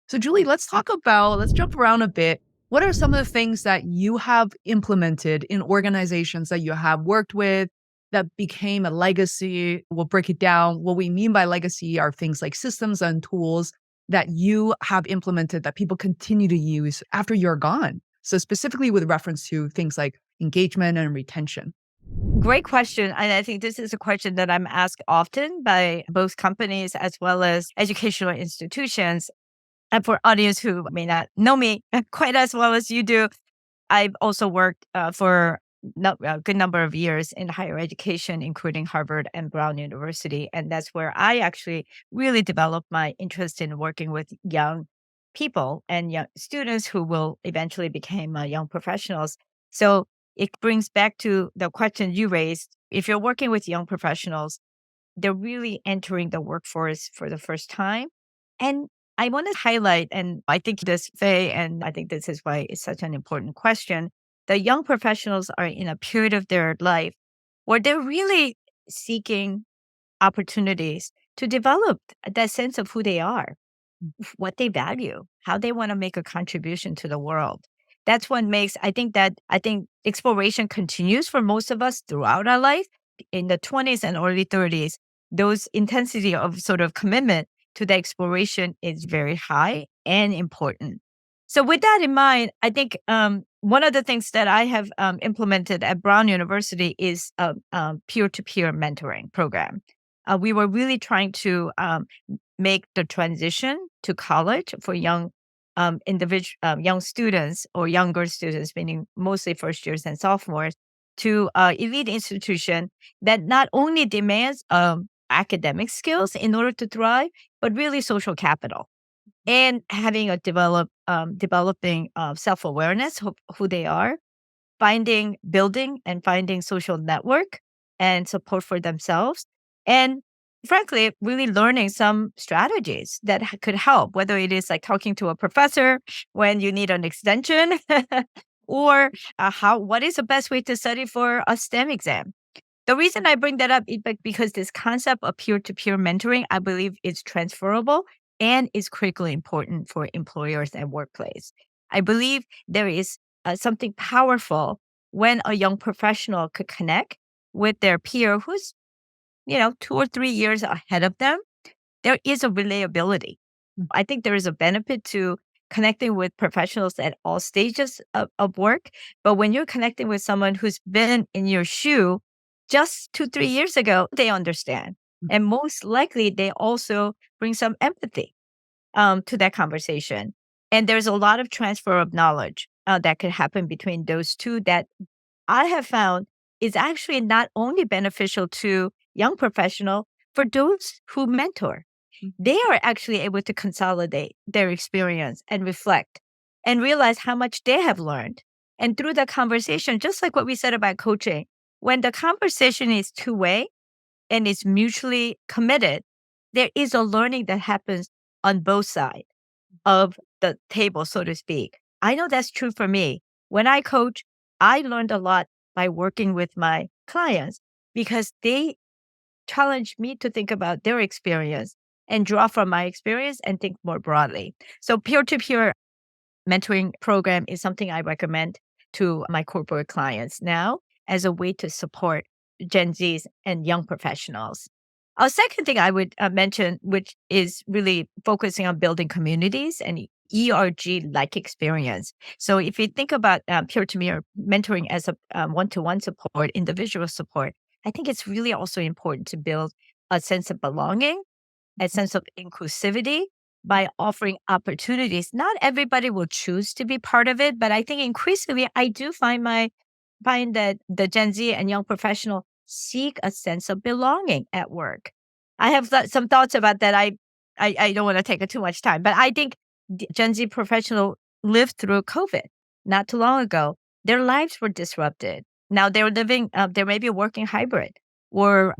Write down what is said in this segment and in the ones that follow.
So, Julie, let's jump around a bit. What are some of the things that you have implemented in organizations that you have worked with that became a legacy? We'll break it down. What we mean by legacy are things like systems and tools that you have implemented that people continue to use after you're gone. So, specifically with reference to things like engagement and retention. Great question. And I think this is a question that I'm asked often by both companies as well as educational institutions. And for audience who may not know me quite as well as you do, I've also worked for a good number of years in higher education, including Harvard and Brown University. And that's where I actually really developed my interest in working with young people and young students who will eventually become young professionals. So it brings back to the question you raised. If you're working with young professionals, they're really entering the workforce for the first time. And I want to highlight, and I think this, Faye, and I think this is why it's such an important question. The young professionals are in a period of their life where they're really seeking opportunities to develop that sense of who they are, what they value, how they want to make a contribution to the world. That's what makes, I think exploration continues for most of us throughout our life. In the 20s and early 30s, those intensity of sort of commitment to the exploration is very high and important. So with that in mind, I think one of the things that I have implemented at Brown University is a peer-to-peer mentoring program. We were really trying to make the transition to college for young young students or younger students, meaning mostly first years and sophomores, to elite institution that not only demands academic skills in order to thrive, but really social capital and having a developing self-awareness of who they are, building and finding social network and support for themselves. And frankly, really learning some strategies that could help, whether it is like talking to a professor when you need an extension or what is the best way to study for a STEM exam. The reason I bring that up is because this concept of peer-to-peer mentoring, I believe, is transferable and is critically important for employers and workplace. I believe there is something powerful when a young professional could connect with their peer who's, 2 or 3 years ahead of them. There is a reliability. I think there is a benefit to connecting with professionals at all stages of work. But when you're connecting with someone who's been in your shoe just 2, 3 years ago, they understand. And most likely, they also bring some empathy to that conversation. And there's a lot of transfer of knowledge that could happen between those two that I have found is actually not only beneficial to young professional, for those who mentor. They are actually able to consolidate their experience and reflect and realize how much they have learned. And through the conversation, just like what we said about coaching, when the conversation is two-way and is mutually committed, there is a learning that happens on both sides of the table, so to speak. I know that's true for me. When I coach, I learned a lot by working with my clients because they challenge me to think about their experience and draw from my experience and think more broadly. So peer-to-peer mentoring program is something I recommend to my corporate clients now as a way to support Gen Zs and young professionals. A second thing I would mention, which is really focusing on building communities and ERG-like experience. So if you think about peer-to-peer mentoring as a one-to-one support, individual support, I think it's really also important to build a sense of belonging, a sense of inclusivity by offering opportunities. Not everybody will choose to be part of it, but I think increasingly I do find that the Gen Z and young professional seek a sense of belonging at work. I have some thoughts about that. I don't want to take too much time, but I think Gen Z professional lived through COVID not too long ago. Their lives were disrupted. Now they're living, they may be working hybrid or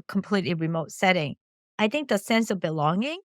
completely remote setting. I think the sense of belonging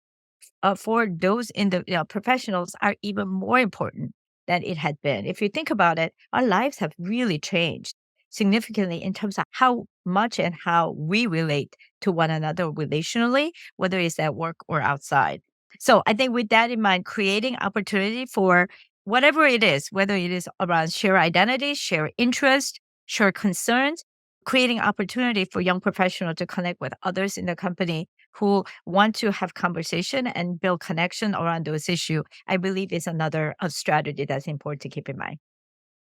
for those in the professionals are even more important than it had been. If you think about it, our lives have really changed significantly in terms of how much and how we relate to one another relationally, whether it's at work or outside. So I think with that in mind, creating opportunity for whatever it is, whether it is around share identity, share interest, share concerns, creating opportunity for young professionals to connect with others in the company who want to have conversation and build connection around those issues, I believe is another strategy that's important to keep in mind.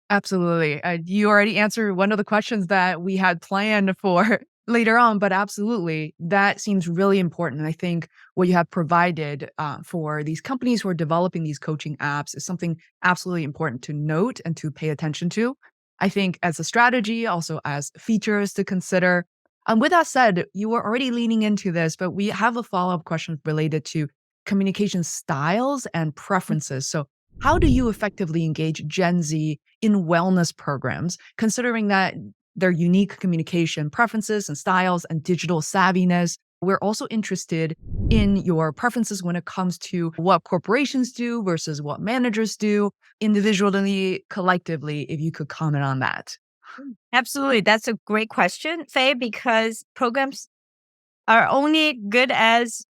Absolutely. You already answered one of the questions that we had planned for later on, but absolutely, that seems really important. And I think what you have provided for these companies who are developing these coaching apps is something absolutely important to note and to pay attention to. I think as a strategy, also as features to consider. With that said, you were already leaning into this, but we have a follow up question related to communication styles and preferences. So, how do you effectively engage Gen Z in wellness programs, considering that their unique communication preferences and styles and digital savviness? We're also interested in your preferences when it comes to what corporations do versus what managers do, individually, collectively, if you could comment on that. Absolutely. That's a great question, Faye, because programs are only good as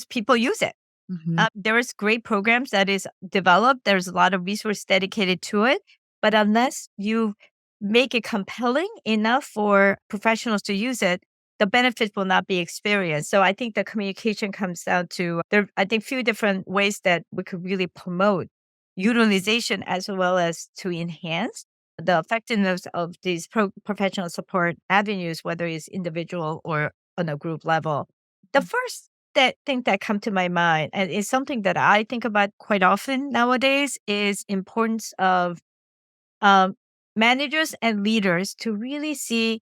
people use it. Mhm. There is great programs that is developed. There's a lot of resource dedicated to it. But unless you make it compelling enough for professionals to use it, the benefits will not be experienced. So I think the communication comes down to there, I think, few different ways that we could really promote utilization as well as to enhance the effectiveness of these professional support avenues, whether it's individual or on a group level. The first that thing that come to my mind and is something that I think about quite often nowadays is importance of um, managers and leaders to really see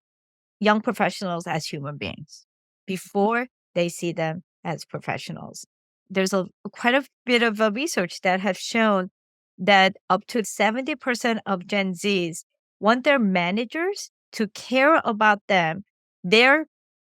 young professionals as human beings before they see them as professionals. There's quite a bit of research that have shown that up to 70% of Gen Zs want their managers to care about them, their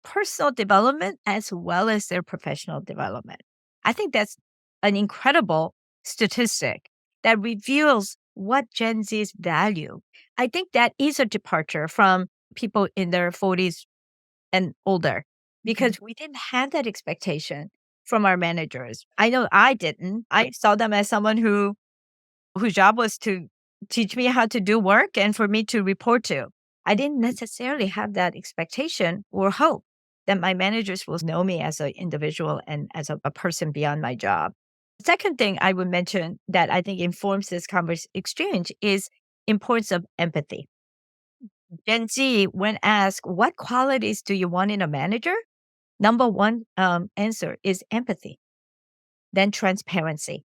personal development as well as their professional development. I think that's an incredible statistic that reveals what Gen Z's value. I think that is a departure from people in their 40s and older Mhm. because we didn't have that expectation from our managers. I know I didn't. I saw them as someone whose job was to teach me how to do work and for me to report to. I didn't necessarily have that expectation or hope that my managers will know me as an individual and as a person beyond my job. Second thing I would mention that I think informs this exchange is importance of empathy. Gen Z, when asked, what qualities do you want in a manager? Number one answer is empathy, then transparency.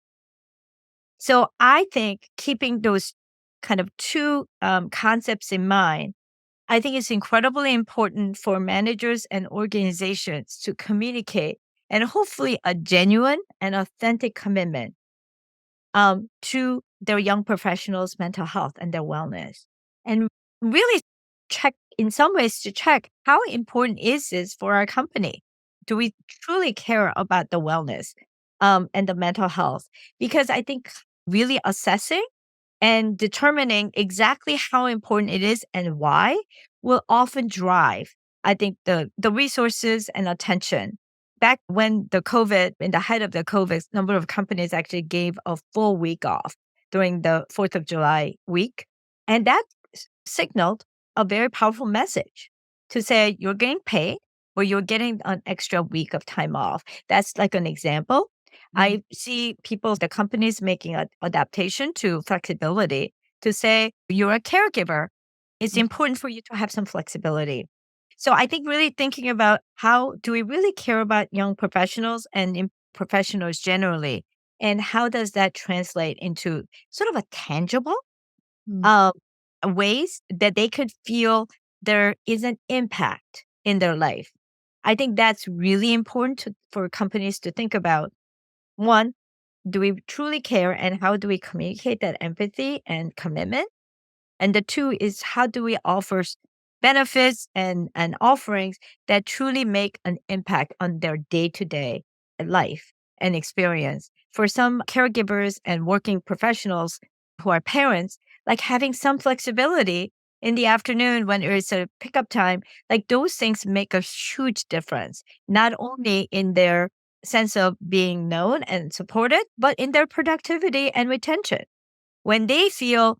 So I think keeping those kind of two concepts in mind, I think it's incredibly important for managers and organizations to communicate and hopefully a genuine and authentic commitment to their young professionals' mental health and their wellness. And really check, in some ways, to check how important is this for our company? Do we truly care about the wellness and the mental health? Because I think really assessing and determining exactly how important it is and why will often drive, I think, the resources and attention. Back when in the height of the COVID, number of companies actually gave a full week off during the 4th of July week. And that signaled a very powerful message to say you're getting paid or you're getting an extra week of time off. That's like an example. Mhm. I see the companies making an adaptation to flexibility to say you're a caregiver. It's important for you to have some flexibility. So I think really thinking about how do we really care about young professionals and professionals generally, and how does that translate into sort of a tangible Mhm. uh, ways that they could feel there is an impact in their life. I think that's really important for companies to think about. One, do we truly care and how do we communicate that empathy and commitment? And the two is how do we offer benefits and offerings that truly make an impact on their day to day life and experience. For some caregivers and working professionals who are parents, like having some flexibility in the afternoon when it's a pickup time, like those things make a huge difference, not only in their sense of being known and supported, but in their productivity and retention. When they feel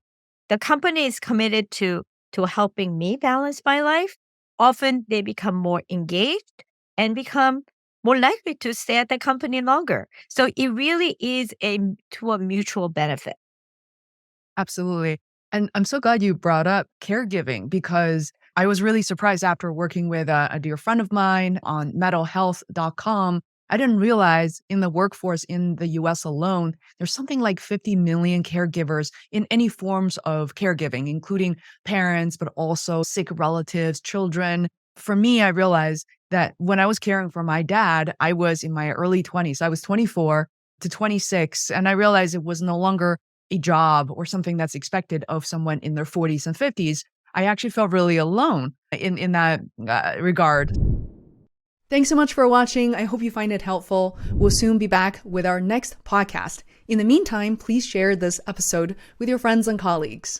the company is committed to helping me balance my life, often they become more engaged and become more likely to stay at the company longer. So it really is to a mutual benefit. Absolutely. And I'm so glad you brought up caregiving because I was really surprised after working with a dear friend of mine on mentalhealth.com. I didn't realize in the workforce in the US alone, there's something like 50 million caregivers in any forms of caregiving, including parents, but also sick relatives, children. For me, I realized that when I was caring for my dad, I was in my early 20s. I was 24 to 26, and I realized it was no longer a job or something that's expected of someone in their 40s and 50s. I actually felt really alone in that regard. Thanks so much for watching. I hope you find it helpful. We'll soon be back with our next podcast. In the meantime, please share this episode with your friends and colleagues.